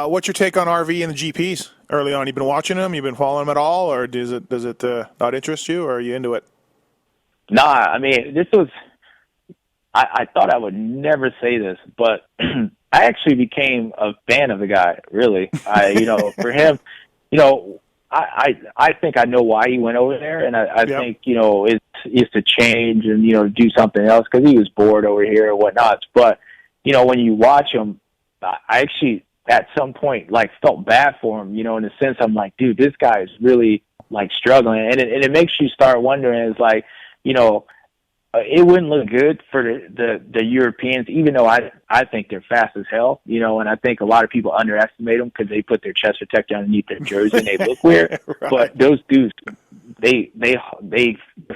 What's your take on RV and the GPs early on? You've been watching them? You've been following them at all? Or does it not interest you, or are you into it? Nah, I mean, this was, I thought I would never say this, but I actually became a fan of the guy, really. For him, I think I know why he went over there, and I think, it's to change and, do something else because he was bored over here or whatnot. But, when you watch him, I actually at some point felt bad for him, in the sense I'm like, dude, this guy is really struggling. And it makes you start wondering, it's it wouldn't look good for the Europeans, even though I think they're fast as hell, and I think a lot of people underestimate them because they put their chest protector underneath their jersey and they look weird. Right. But those dudes, they're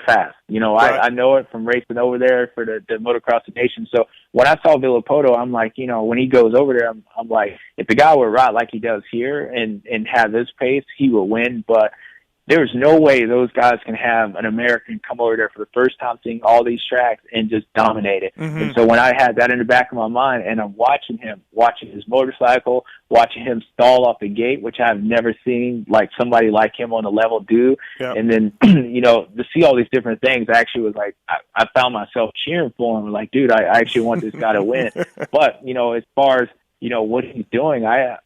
fast. Right. I know it from racing over there for the Motocross of Nations. So when I saw Villopoto, I'm like, when he goes over there, I'm like, if the guy would ride like he does here and have this pace, he will win. But there's no way those guys can have an American come over there for the first time seeing all these tracks and just dominate it. Mm-hmm. And so when I had that in the back of my mind and I'm watching his motorcycle, watching him stall off the gate, which I've never seen somebody like him on the level do. Yep. And then, to see all these different things, I actually was I found myself cheering for him. Like, dude, I actually want this guy to win. But, as far as, what he's doing, I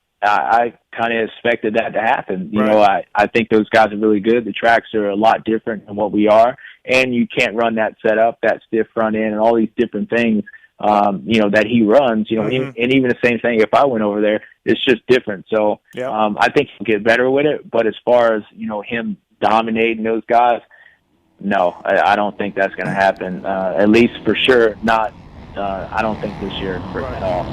kind of expected that to happen. Right. I think those guys are really good. The tracks are a lot different than what we are, and you can't run that setup, that stiff front end, and all these different things, that he runs. Mm-hmm. And even the same thing if I went over there, it's just different. So yep. I think he'll get better with it. But as far as him dominating those guys, no, I don't think that's going to happen. At least for sure, not. I don't think this year at all.